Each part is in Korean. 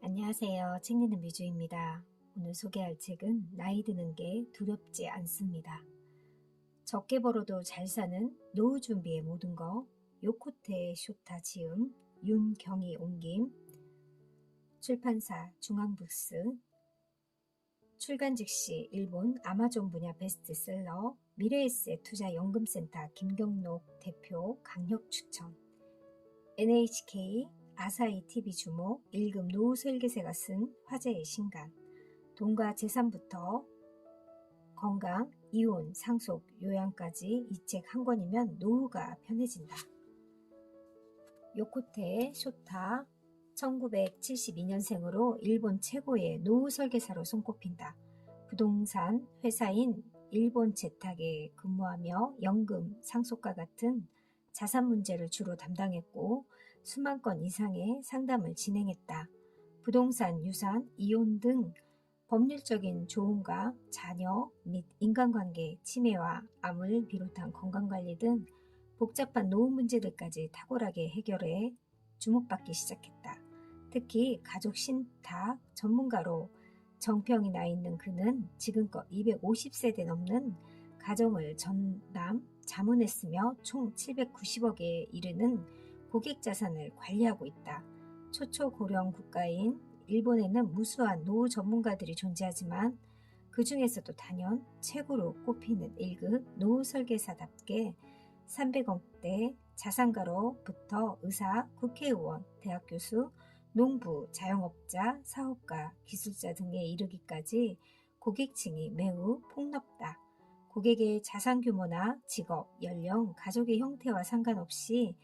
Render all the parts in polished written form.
안녕하세요. 책 읽는 뮤주입니다. 오늘 소개할 책은 나이 드는 게 두렵지 않습니다. 적게 벌어도 잘 사는 노후 준비의 모든 거, 요코테 쇼타 지음, 윤경희 옮김, 출판사 중앙북스, 출간 즉시 일본 아마존 분야 베스트셀러, 미래에셋 투자연금센터 김경록 대표 강력 추천, NHK 아사히 TV 주목 1급 노후 설계사가 쓴 화제의 신간, 돈과 재산부터 건강, 이혼, 상속, 요양까지 이 책 한 권이면 노후가 편해진다. 요코테 쇼타 1972년생으로 일본 최고의 노후 설계사로 손꼽힌다. 부동산 회사인 일본 재탁에 근무하며 연금, 상속과 같은 자산 문제를 주로 담당했고 수만 건 이상의 상담을 진행했다. 부동산, 유산, 이혼 등 법률적인 조언과 자녀 및 인간관계, 치매와 암을 비롯한 건강관리 등 복잡한 노후 문제들까지 탁월하게 해결해 주목받기 시작했다. 특히 가족 신탁 전문가로 정평이 나 있는 그는 지금껏 250세대 넘는 가정을 전담, 자문했으며 총 790억에 이르는 고객 자산을 관리하고 있다. 초초고령 국가인 일본에는 무수한 노후 전문가들이 존재하지만 그 중에서도 단연 최고로 꼽히는 1급 노후 설계사답게 300억대 자산가로부터 의사, 국회의원, 대학 교수, 농부, 자영업자, 사업가, 기술자 등에 이르기까지 고객층이 매우 폭넓다. 고객의 자산 규모나 직업, 연령, 가족의 형태와 상관없이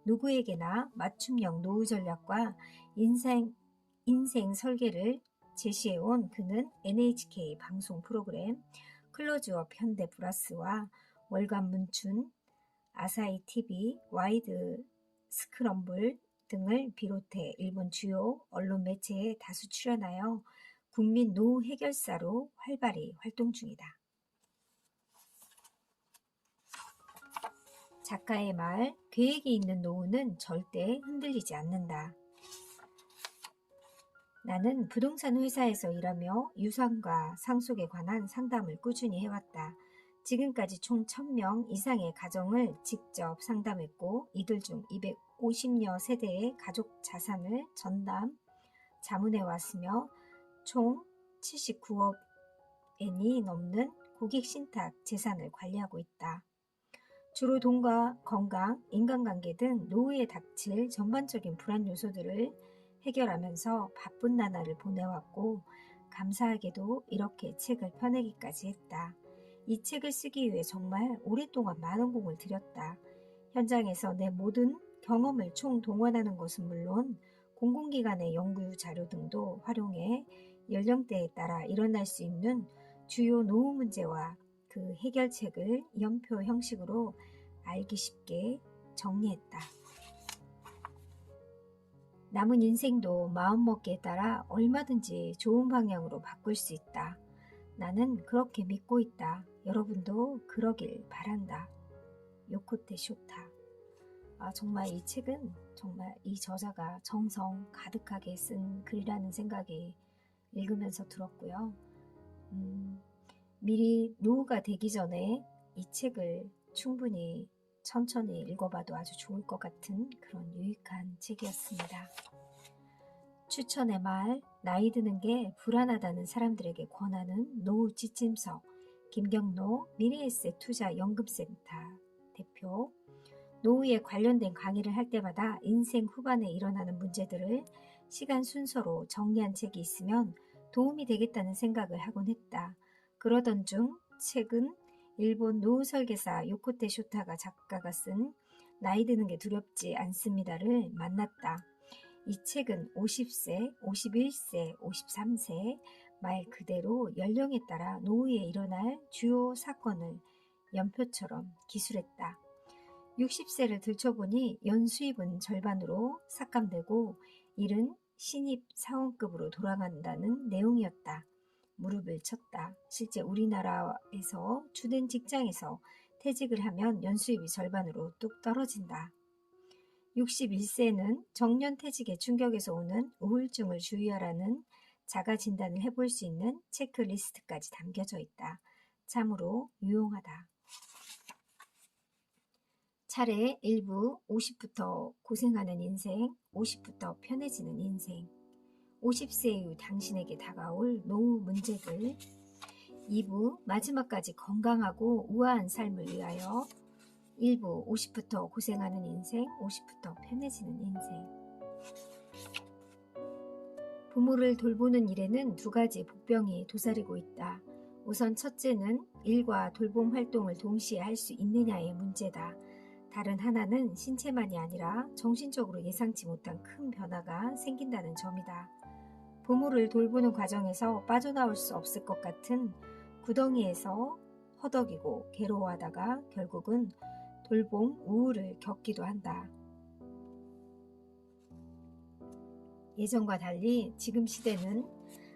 누구에게나 맞춤형 노후 전략과 인생 설계를 제시해온 그는 NHK 방송 프로그램 클로즈업 현대 플러스와 월간 문춘, 아사히 TV, 와이드 스크럼블 등을 비롯해 일본 주요 언론 매체에 다수 출연하여 국민 노후 해결사로 활발히 활동 중이다. 작가의 말, 계획이 있는 노후는 절대 흔들리지 않는다. 나는 부동산 회사에서 일하며 유산과 상속에 관한 상담을 꾸준히 해왔다. 지금까지 총 1000명 이상의 가정을 직접 상담했고 이들 중 250여 세대의 가족 자산을 전담, 자문해왔으며 총 79억 엔이 넘는 고객 신탁 재산을 관리하고 있다. 주로 돈과 건강, 인간관계 등 노후에 닥칠 전반적인 불안 요소들을 해결하면서 바쁜 나날을 보내왔고 감사하게도 이렇게 책을 펴내기까지 했다. 이 책을 쓰기 위해 정말 오랫동안 많은 공을 들였다. 현장에서 내 모든 경험을 총동원하는 것은 물론 공공기관의 연구 자료 등도 활용해 연령대에 따라 일어날 수 있는 주요 노후 문제와 그 해결책을 연표 형식으로 알기 쉽게 정리했다. 남은 인생도 마음먹기에 따라 얼마든지 좋은 방향으로 바꿀 수 있다. 나는 그렇게 믿고 있다. 여러분도 그러길 바란다. 요코테 쇼타. 정말 이 책은 정말 이 저자가 정성 가득하게 쓴 글이라는 생각이 읽으면서 들었고요. 미리 노후가 되기 전에 이 책을 충분히 천천히 읽어봐도 아주 좋을 것 같은 그런 유익한 책이었습니다. 추천의 말, 나이 드는 게 불안하다는 사람들에게 권하는 노후 지침서, 김경록 미래에셋 투자연금센터 대표. 노후에 관련된 강의를 할 때마다 인생 후반에 일어나는 문제들을 시간 순서로 정리한 책이 있으면 도움이 되겠다는 생각을 하곤 했다. 그러던 중 최근 일본 노후 설계사 요코테 쇼타가 작가가 쓴 나이 드는 게 두렵지 않습니다를 만났다. 이 책은 50세, 51세, 53세 말 그대로 연령에 따라 노후에 일어날 주요 사건을 연표처럼 기술했다. 60세를 들춰보니 연수입은 절반으로 삭감되고 일은 신입 사원급으로 돌아간다는 내용이었다. 무릎을 쳤다. 실제 우리나라에서 주된 직장에서 퇴직을 하면 연수입이 절반으로 뚝 떨어진다. 61세는 정년퇴직의 충격에서 오는 우울증을 주의하라는 자가 진단을 해볼 수 있는 체크리스트까지 담겨져 있다. 참으로 유용하다. 차례 1부 50부터 고생하는 인생, 50부터 편해지는 인생, 50세 이후 당신에게 다가올 노후 문제들, 2부 마지막까지 건강하고 우아한 삶을 위하여 1부 50부터 고생하는 인생, 50부터 편해지는 인생. 부모를 돌보는 일에는 두 가지 복병이 도사리고 있다. 우선 첫째는 일과 돌봄 활동을 동시에 할 수 있느냐의 문제다. 다른 하나는 신체만이 아니라 정신적으로 예상치 못한 큰 변화가 생긴다는 점이다. 부모를 돌보는 과정에서 빠져나올 수 없을 것 같은 구덩이에서 허덕이고 괴로워하다가 결국은 돌봄 우울을 겪기도 한다. 예전과 달리 지금 시대는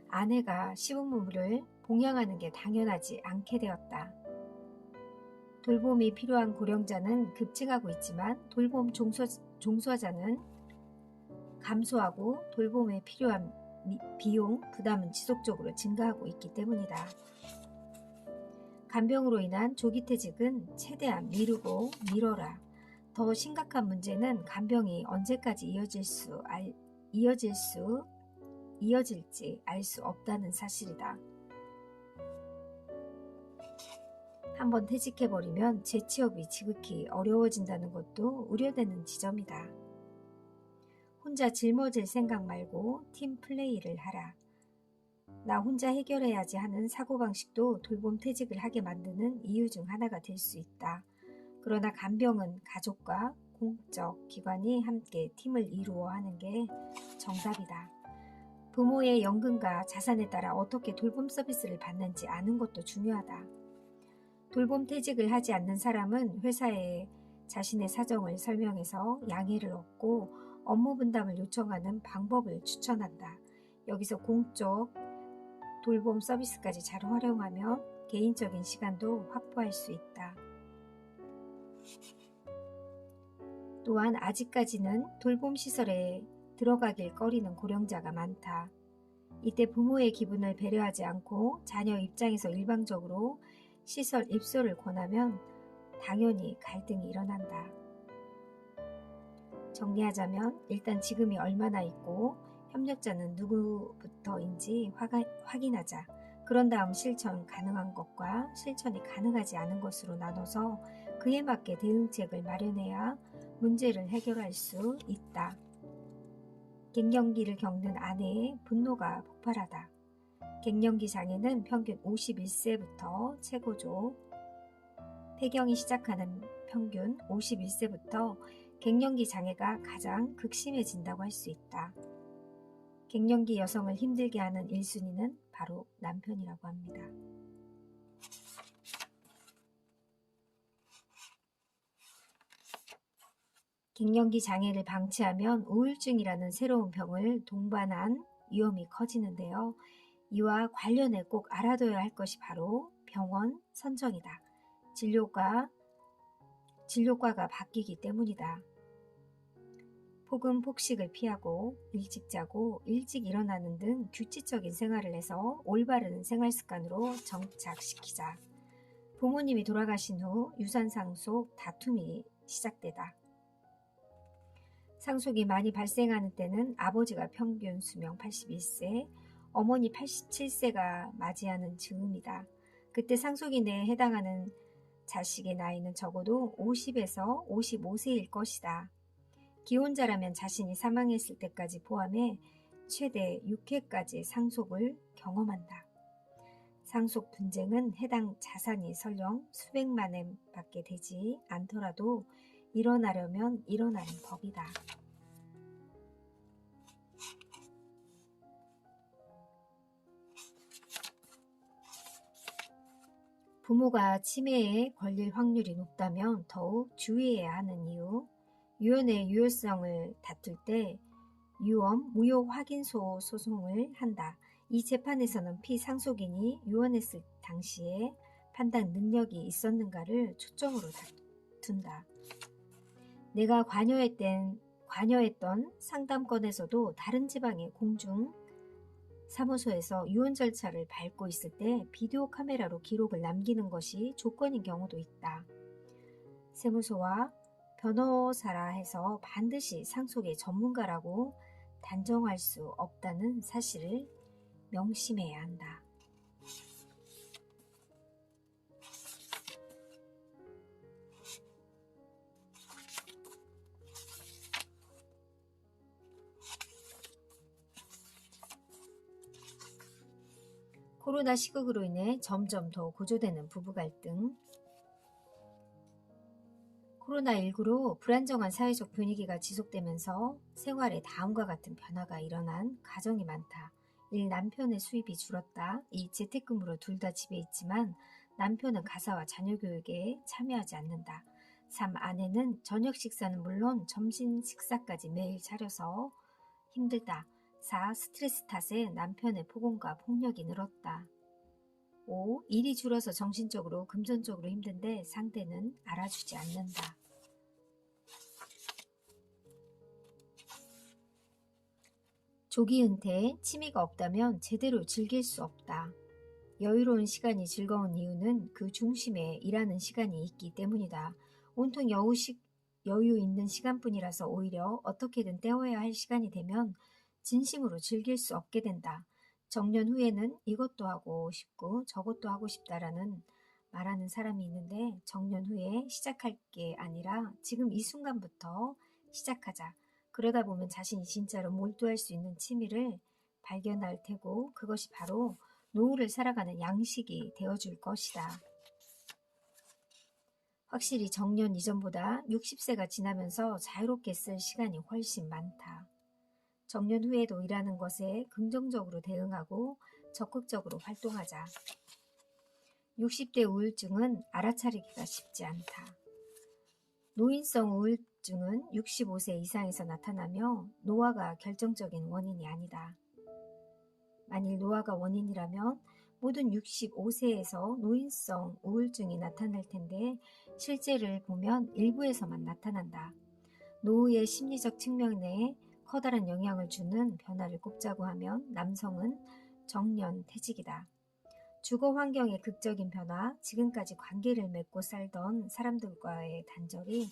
아내가 시부모를 봉양하는 게 당연하지 않게 되었다. 돌봄이 필요한 고령자는 급증하고 있지만 돌봄 종사자는 감소하고 돌봄에 필요한 비용, 부담은 지속적으로 증가하고 있기 때문이다. 간병으로 인한 조기퇴직은 최대한 미루고 미뤄라. 더 심각한 문제는 간병이 언제까지 이어질지 알 수 없다는 사실이다. 한번 퇴직해버리면 재취업이 지극히 어려워진다는 것도 우려되는 지점이다. 혼자 짊어질 생각 말고 팀 플레이를 하라. 나 혼자 해결해야지 하는 사고방식도 돌봄 퇴직을 하게 만드는 이유 중 하나가 될 수 있다. 그러나 간병은 가족과 공적 기관이 함께 팀을 이루어 하는 게 정답이다. 부모의 연금과 자산에 따라 어떻게 돌봄 서비스를 받는지 아는 것도 중요하다. 돌봄 퇴직을 하지 않는 사람은 회사에 자신의 사정을 설명해서 양해를 얻고 업무 분담을 요청하는 방법을 추천한다. 여기서 공적 돌봄 서비스까지 잘 활용하면 개인적인 시간도 확보할 수 있다. 또한 아직까지는 돌봄 시설에 들어가길 꺼리는 고령자가 많다. 이때 부모의 기분을 배려하지 않고 자녀 입장에서 일방적으로 시설 입소를 권하면 당연히 갈등이 일어난다. 정리하자면 일단 지금이 얼마나 있고 협력자는 누구부터인지 확인하자. 그런 다음 실천 가능한 것과 실천이 가능하지 않은 것으로 나눠서 그에 맞게 대응책을 마련해야 문제를 해결할 수 있다. 갱년기를 겪는 아내의 분노가 폭발하다. 갱년기 장애는 평균 51세부터 최고죠. 폐경이 시작하는 평균 51세부터 갱년기 장애가 가장 극심해진다고 할 수 있다. 갱년기 여성을 힘들게 하는 1순위는 바로 남편이라고 합니다. 갱년기 장애를 방치하면 우울증이라는 새로운 병을 동반한 위험이 커지는데요. 이와 관련해 꼭 알아둬야 할 것이 바로 병원 선정이다. 진료과가 바뀌기 때문이다. 폭음 폭식을 피하고 일찍 자고 일찍 일어나는 등 규칙적인 생활을 해서 올바른 생활 습관으로 정착시키자. 부모님이 돌아가신 후 유산 상속 다툼이 시작되다. 상속이 많이 발생하는 때는 아버지가 평균 수명 81세, 어머니 87세가 맞이하는 즈음이다. 그때 상속인에 해당하는 자식의 나이는 적어도 50에서 55세일 것이다. 기혼자라면 자신이 사망했을 때까지 포함해 최대 6회까지 상속을 경험한다. 상속 분쟁은 해당 자산이 설령 수백만 원밖에 되지 않더라도 일어나려면 일어나는 법이다. 부모가 치매에 걸릴 확률이 높다면 더욱 주의해야 하는 이유. 유언의 유효성을 다툴 때 유언 무효 확인소 소송을 한다. 이 재판에서는 피상속인이 유언했을 당시에 판단 능력이 있었는가를 초점으로 다툰다. 내가 관여했던 관여했던 상담건에서도 다른 지방의 공중 사무소에서 유언 절차를 밟고 있을 때 비디오 카메라로 기록을 남기는 것이 조건인 경우도 있다. 세무서와 변호사라 해서 반드시 상속의 전문가라고 단정할 수 없다는 사실을 명심해야 한다. 코로나 시국으로 인해 점점 더 고조되는 부부 갈등. 코로나19로 불안정한 사회적 분위기가 지속되면서 생활에 다음과 같은 변화가 일어난 가정이 많다. 1. 남편의 수입이 줄었다. 2. 재택근무로 둘 다 집에 있지만 남편은 가사와 자녀 교육에 참여하지 않는다. 3. 아내는 저녁 식사는 물론 점심 식사까지 매일 차려서 힘들다. 4. 스트레스 탓에 남편의 폭언과 폭력이 늘었다. 5. 일이 줄어서 정신적으로 금전적으로 힘든데 상대는 알아주지 않는다. 조기 은퇴, 취미가 없다면 제대로 즐길 수 없다. 여유로운 시간이 즐거운 이유는 그 중심에 일하는 시간이 있기 때문이다. 온통 여유 있는 시간뿐이라서 오히려 어떻게든 때워야 할 시간이 되면 진심으로 즐길 수 없게 된다. 정년 후에는 이것도 하고 싶고 저것도 하고 싶다라는 말하는 사람이 있는데 정년 후에 시작할 게 아니라 지금 이 순간부터 시작하자. 그러다 보면 자신이 진짜로 몰두할 수 있는 취미를 발견할 테고 그것이 바로 노후를 살아가는 양식이 되어줄 것이다. 확실히 정년 이전보다 60세가 지나면서 자유롭게 쓸 시간이 훨씬 많다. 정년 후에도 일하는 것에 긍정적으로 대응하고 적극적으로 활동하자. 60대 우울증은 알아차리기가 쉽지 않다. 노인성 우울증은 65세 이상에서 나타나며 노화가 결정적인 원인이 아니다. 만일 노화가 원인이라면 모든 65세에서 노인성 우울증이 나타날 텐데 실제를 보면 일부에서만 나타난다. 노후의 심리적 측면에 커다란 영향을 주는 변화를 꼽자고 하면 남성은 정년 퇴직이다. 주거 환경의 극적인 변화, 지금까지 관계를 맺고 살던 사람들과의 단절이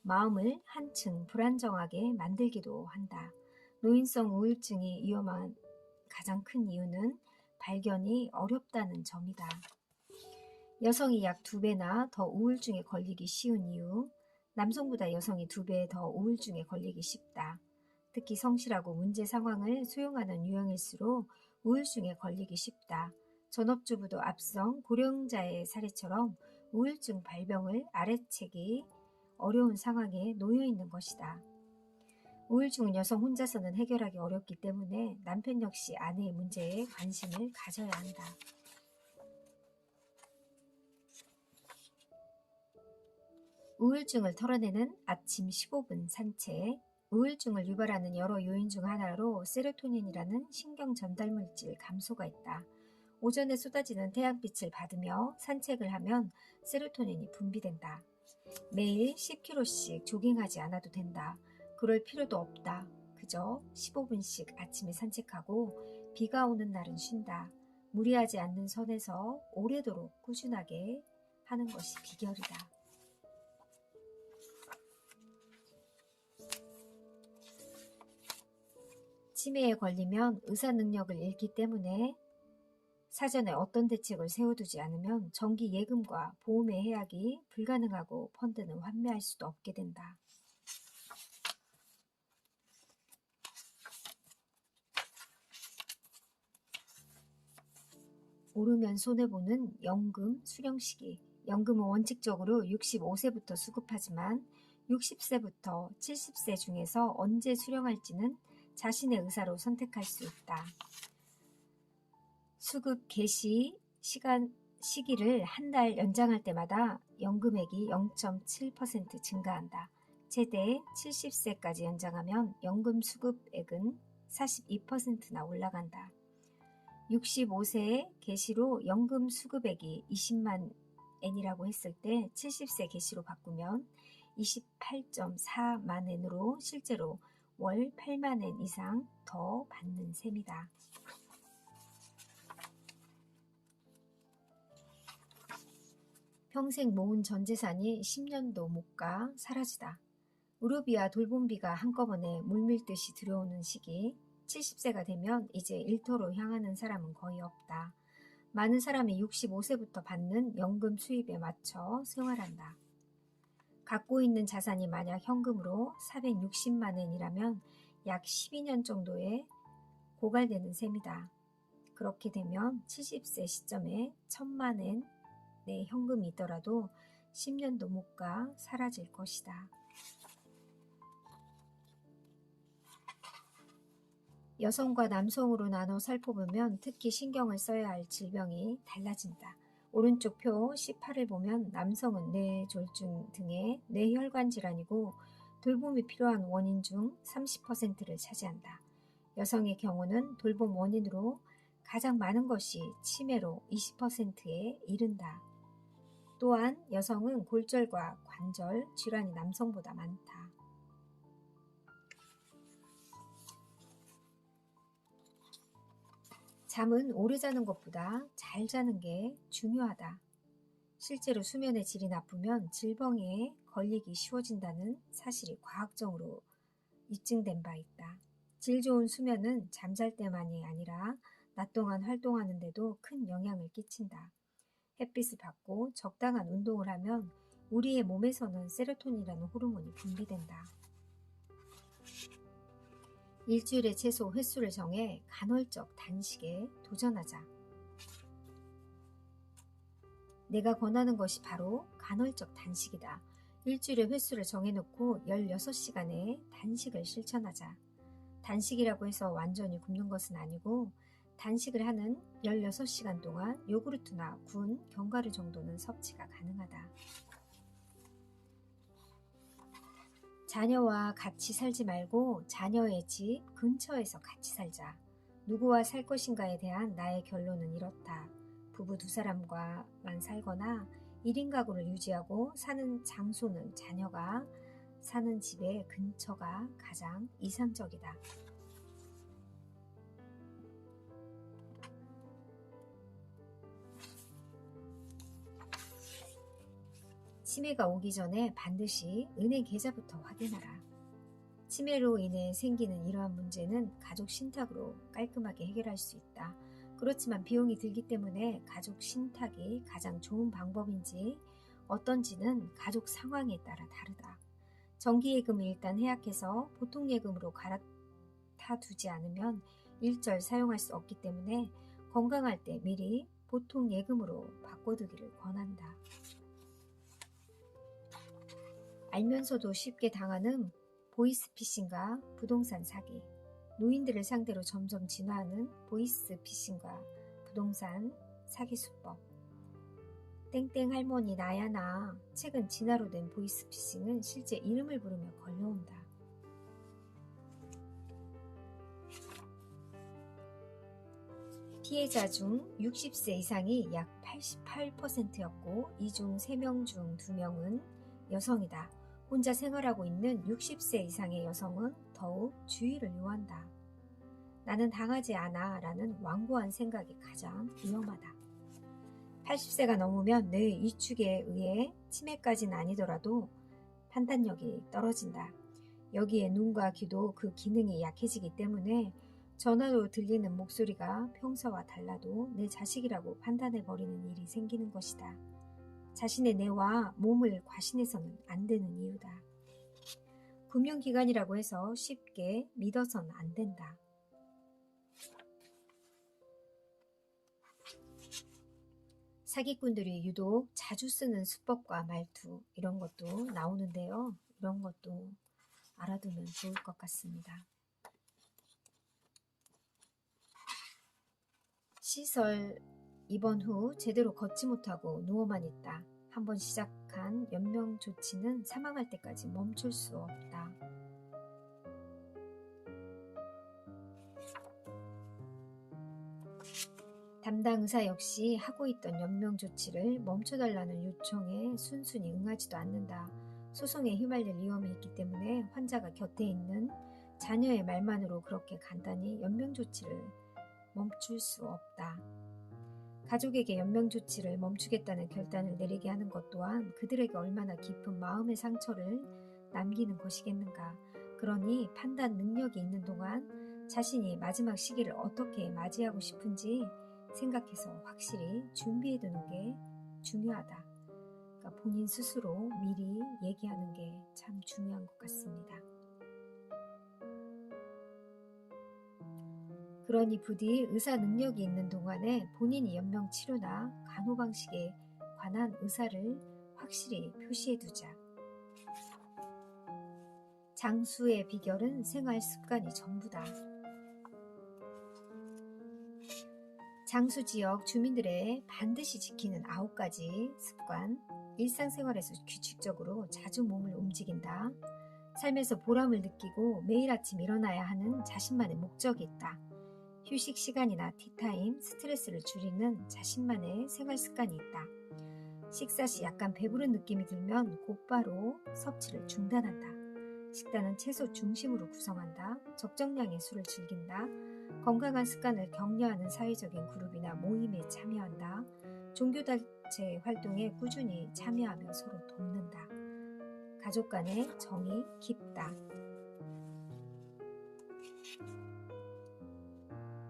마음을 한층 불안정하게 만들기도 한다. 노인성 우울증이 위험한 가장 큰 이유는 발견이 어렵다는 점이다. 여성이 약 2배나 더 우울증에 걸리기 쉬운 이유, 남성보다 여성이 2배 더 우울증에 걸리기 쉽다. 특히 성실하고 문제 상황을 수용하는 유형일수록 우울증에 걸리기 쉽다. 전업주부도 앞선 고령자의 사례처럼 우울증 발병을 아래채기 어려운 상황에 놓여 있는 것이다. 우울증은 여성 혼자서는 해결하기 어렵기 때문에 남편 역시 아내의 문제에 관심을 가져야 한다. 우울증을 털어내는 아침 15분 산책. 우울증을 유발하는 여러 요인 중 하나로 세로토닌이라는 신경 전달 물질 감소가 있다. 오전에 쏟아지는 태양빛을 받으며 산책을 하면 세로토닌이 분비된다. 매일 10km씩 조깅하지 않아도 된다. 그럴 필요도 없다. 그저 15분씩 아침에 산책하고 비가 오는 날은 쉰다. 무리하지 않는 선에서 오래도록 꾸준하게 하는 것이 비결이다. 치매에 걸리면 의사 능력을 잃기 때문에 사전에 어떤 대책을 세워두지 않으면 정기 예금과 보험의 해약이 불가능하고 펀드는 환매할 수도 없게 된다. 오르면 손해보는 연금 수령 시기. 연금은 원칙적으로 65세부터 수급하지만 60세부터 70세 중에서 언제 수령할지는 자신의 의사로 선택할 수 있다. 수급 개시 시기를 한 달 연장할 때마다 연금액이 0.7% 증가한다. 최대 70세까지 연장하면 연금 수급액은 42%나 올라간다. 65세 개시로 연금 수급액이 20만 엔이라고 했을 때 70세 개시로 바꾸면 28.4만 엔으로 실제로 월 8만 엔 이상 더 받는 셈이다. 평생 모은 전 재산이 10년도 못 가 사라지다. 의료비와 돌봄비가 한꺼번에 물밀듯이 들어오는 시기, 70세가 되면 이제 일터로 향하는 사람은 거의 없다. 많은 사람이 65세부터 받는 연금 수입에 맞춰 생활한다. 갖고 있는 자산이 만약 현금으로 460만 엔이라면 약 12년 정도에 고갈되는 셈이다. 그렇게 되면 70세 시점에 1000만 엔의 현금이 있더라도 10년도 못 가 사라질 것이다. 여성과 남성으로 나눠 살펴보면 특히 신경을 써야 할 질병이 달라진다. 오른쪽 표 18을 보면 남성은 뇌졸중 등의 뇌혈관 질환이고 돌봄이 필요한 원인 중 30%를 차지한다. 여성의 경우는 돌봄 원인으로 가장 많은 것이 치매로 20%에 이른다. 또한 여성은 골절과 관절 질환이 남성보다 많다. 잠은 오래 자는 것보다 잘 자는 게 중요하다. 실제로 수면의 질이 나쁘면 질병에 걸리기 쉬워진다는 사실이 과학적으로 입증된 바 있다. 질 좋은 수면은 잠잘 때만이 아니라 낮 동안 활동하는 데도 큰 영향을 끼친다. 햇빛을 받고 적당한 운동을 하면 우리의 몸에서는 세로토닌이라는 호르몬이 분비된다. 일주일에 최소 횟수를 정해 간헐적 단식에 도전하자. 내가 권하는 것이 바로 간헐적 단식이다. 일주일에 횟수를 정해놓고 16시간의 단식을 실천하자. 단식이라고 해서 완전히 굶는 것은 아니고 단식을 하는 16시간 동안 요구르트나 군, 견과류 정도는 섭취가 가능하다. 자녀와 같이 살지 말고 자녀의 집 근처에서 같이 살자. 누구와 살 것인가에 대한 나의 결론은 이렇다. 부부 두 사람과만 살거나 1인 가구를 유지하고 사는 장소는 자녀가 사는 집의 근처가 가장 이상적이다. 치매가 오기 전에 반드시 은행 계좌부터 확인하라. 치매로 인해 생기는 이러한 문제는 가족 신탁으로 깔끔하게 해결할 수 있다. 그렇지만 비용이 들기 때문에 가족 신탁이 가장 좋은 방법인지 어떤지는 가족 상황에 따라 다르다. 정기예금을 일단 해약해서 보통예금으로 갈아타두지 않으면 일절 사용할 수 없기 때문에 건강할 때 미리 보통예금으로 바꿔두기를 권한다. 알면서도 쉽게 당하는 보이스피싱과 부동산 사기, 노인들을 상대로 점점 진화하는 보이스피싱과 부동산 사기 수법. 땡땡 할머니 나야 나. 최근 진화로 된 보이스피싱은 실제 이름을 부르며 걸려온다. 피해자 중 60세 이상이 약 88%였고 이 중 3명 중 2명은 여성이다. 혼자 생활하고 있는 60세 이상의 여성은 더욱 주의를 요한다. 나는 당하지 않아 라는 완고한 생각이 가장 위험하다. 80세가 넘으면 뇌 이축에 의해 치매까지는 아니더라도 판단력이 떨어진다. 여기에 눈과 귀도 그 기능이 약해지기 때문에 전화로 들리는 목소리가 평소와 달라도 내 자식이라고 판단해버리는 일이 생기는 것이다. 자신의 뇌와 몸을 과신해서는 안 되는 이유다. 금융기관이라고 해서 쉽게 믿어서는 안 된다. 사기꾼들이 유독 자주 쓰는 수법과 말투 이런 것도 나오는데요. 이런 것도 알아두면 좋을 것 같습니다. 시설 입원 후 제대로 걷지 못하고 누워만 있다. 한번 시작한 연명 조치는 사망할 때까지 멈출 수 없다. 담당 의사 역시 하고 있던 연명 조치를 멈춰달라는 요청에 순순히 응하지도 않는다. 소송에 휘말릴 위험이 있기 때문에 환자가 곁에 있는 자녀의 말만으로 그렇게 간단히 연명 조치를 멈출 수 없다. 가족에게 연명 조치를 멈추겠다는 결단을 내리게 하는 것 또한 그들에게 얼마나 깊은 마음의 상처를 남기는 것이겠는가. 그러니 판단 능력이 있는 동안 자신이 마지막 시기를 어떻게 맞이하고 싶은지 생각해서 확실히 준비해두는 게 중요하다. 그러니까 본인 스스로 미리 얘기하는 게 참 중요한 것 같습니다. 그러니 부디 의사 능력이 있는 동안에 본인이 연명 치료나 간호 방식에 관한 의사를 확실히 표시해두자. 장수의 비결은 생활 습관이 전부다. 장수 지역 주민들의 반드시 지키는 9가지 습관. 일상생활에서 규칙적으로 자주 몸을 움직인다. 삶에서 보람을 느끼고 매일 아침 일어나야 하는 자신만의 목적이 있다. 휴식 시간이나 티타임, 스트레스를 줄이는 자신만의 생활 습관이 있다. 식사 시 약간 배부른 느낌이 들면 곧바로 섭취를 중단한다. 식단은 채소 중심으로 구성한다. 적정량의 술을 즐긴다. 건강한 습관을 격려하는 사회적인 그룹이나 모임에 참여한다. 종교단체 활동에 꾸준히 참여하며 서로 돕는다. 가족 간의 정이 깊다.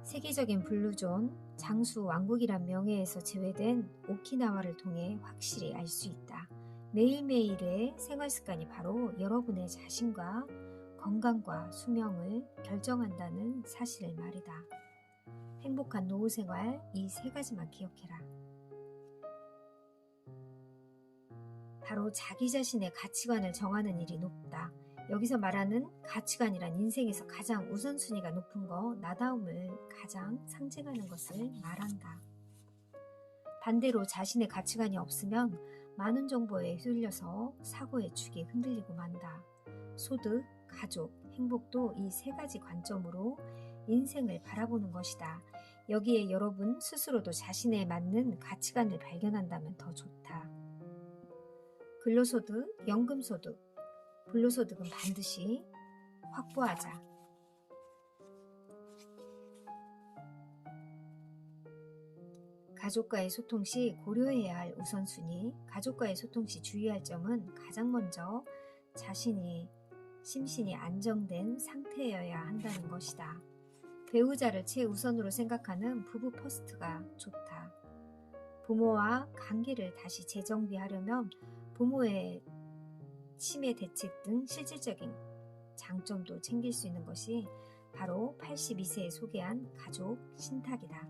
세계적인 블루존, 장수 왕국이란 명예에서 제외된 오키나와를 통해 확실히 알 수 있다. 매일매일의 생활습관이 바로 여러분의 자신과 건강과 수명을 결정한다는 사실을 말이다. 행복한 노후생활 이 3가지만 기억해라. 바로 자기 자신의 가치관을 정하는 일이 높다. 여기서 말하는 가치관이란 인생에서 가장 우선순위가 높은 거, 나다움을 가장 상징하는 것을 말한다. 반대로 자신의 가치관이 없으면 많은 정보에 휘둘려서 사고의 축이 흔들리고 만다. 소득, 가족, 행복도 이 3가지 관점으로 인생을 바라보는 것이다. 여기에 여러분 스스로도 자신에 맞는 가치관을 발견한다면 더 좋다. 근로소득, 연금소득, 불로소득은 반드시 확보하자. 가족과의 소통 시 고려해야 할 우선순위. 가족과의 소통 시 주의할 점은 가장 먼저 자신이 심신이 안정된 상태여야 한다는 것이다. 배우자를 최우선으로 생각하는 부부 퍼스트가 좋다. 부모와 관계를 다시 재정비하려면 부모의 치매 대책 등 실질적인 장점도 챙길 수 있는 것이 바로 82세에 소개한 가족 신탁이다.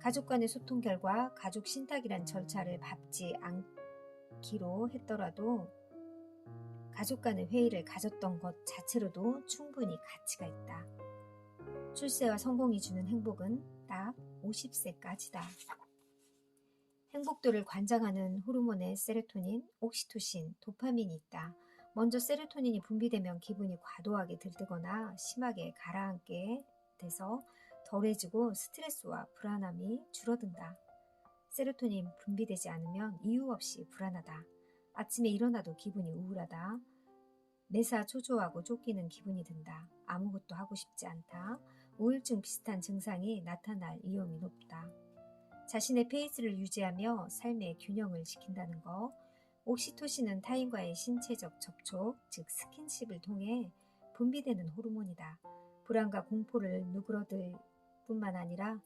가족 간의 소통 결과 가족 신탁이란 절차를 밟지 않기로 했더라도 가족 간의 회의를 가졌던 것 자체로도 충분히 가치가 있다. 출세와 성공이 주는 행복은 딱 50세까지다. 행복도를 관장하는 호르몬의 세로토닌, 옥시토신, 도파민이 있다. 먼저 세로토닌이 분비되면 기분이 과도하게 들뜨거나 심하게 가라앉게 돼서 덜해지고 스트레스와 불안함이 줄어든다. 세로토닌 분비되지 않으면 이유 없이 불안하다. 아침에 일어나도 기분이 우울하다. 매사 초조하고 쫓기는 기분이 든다. 아무것도 하고 싶지 않다. 우울증 비슷한 증상이 나타날 위험이 높다. 자신의 페이스를 유지하며 삶의 균형을 지킨다는 것. 옥시토신은 타인과의 신체적 접촉, 즉 스킨십을 통해 분비되는 호르몬이다. 불안과 공포를 누그러들 뿐만 아니라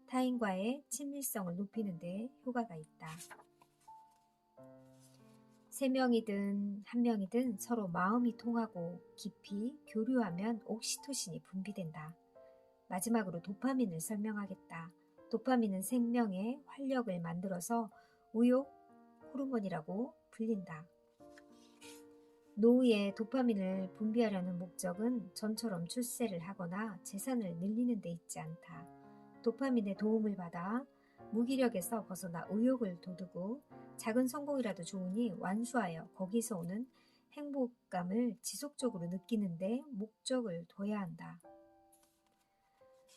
타인과의 친밀성을 높이는 데 효과가 있다. 3명이든 1명이든 서로 마음이 통하고 깊이 교류하면 옥시토신이 분비된다. 마지막으로 도파민을 설명하겠다. 도파민은 생명의 활력을 만들어서 우욕 호르몬이라고 불린다. 노후에 도파민을 분비하려는 목적은 전처럼 출세를 하거나 재산을 늘리는 데 있지 않다. 도파민의 도움을 받아 무기력에서 벗어나 의욕을 돋우고 작은 성공이라도 좋으니 완수하여 거기서 오는 행복감을 지속적으로 느끼는 데 목적을 둬야 한다.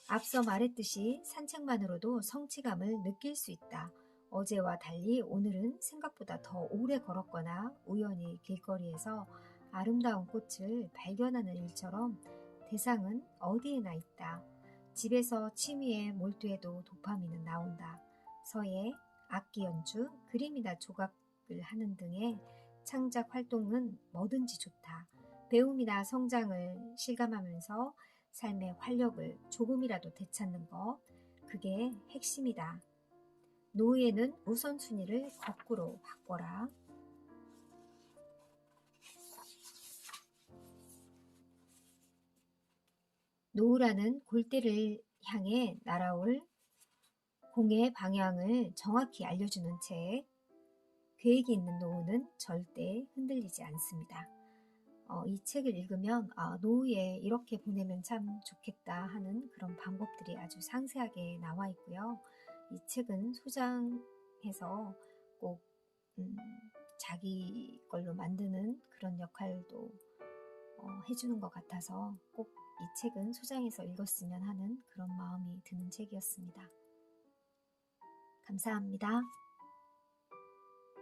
앞서 말했듯이 산책만으로도 성취감을 느낄 수 있다. 어제와 달리 오늘은 생각보다 더 오래 걸었거나 우연히 길거리에서 아름다운 꽃을 발견하는 일처럼 대상은 어디에나 있다. 집에서 취미에 몰두해도 도파민은 나온다. 서예, 악기 연주, 그림이나 조각을 하는 등의 창작 활동은 뭐든지 좋다. 배움이나 성장을 실감하면서 삶의 활력을 조금이라도 되찾는 것, 그게 핵심이다. 노후에는 우선순위를 거꾸로 바꿔라. 노후라는 골대를 향해 날아올 공의 방향을 정확히 알려주는 책. 계획이 있는 노후는 절대 흔들리지 않습니다. 이 책을 읽으면 노후에 이렇게 보내면 참 좋겠다 하는 그런 방법들이 아주 상세하게 나와 있고요. 이 책은 소장해서 꼭 자기 걸로 만드는 그런 역할도 해주는 것 같아서 꼭 이 책은 소장해서 읽었으면 하는 그런 마음이 드는 책이었습니다. 감사합니다.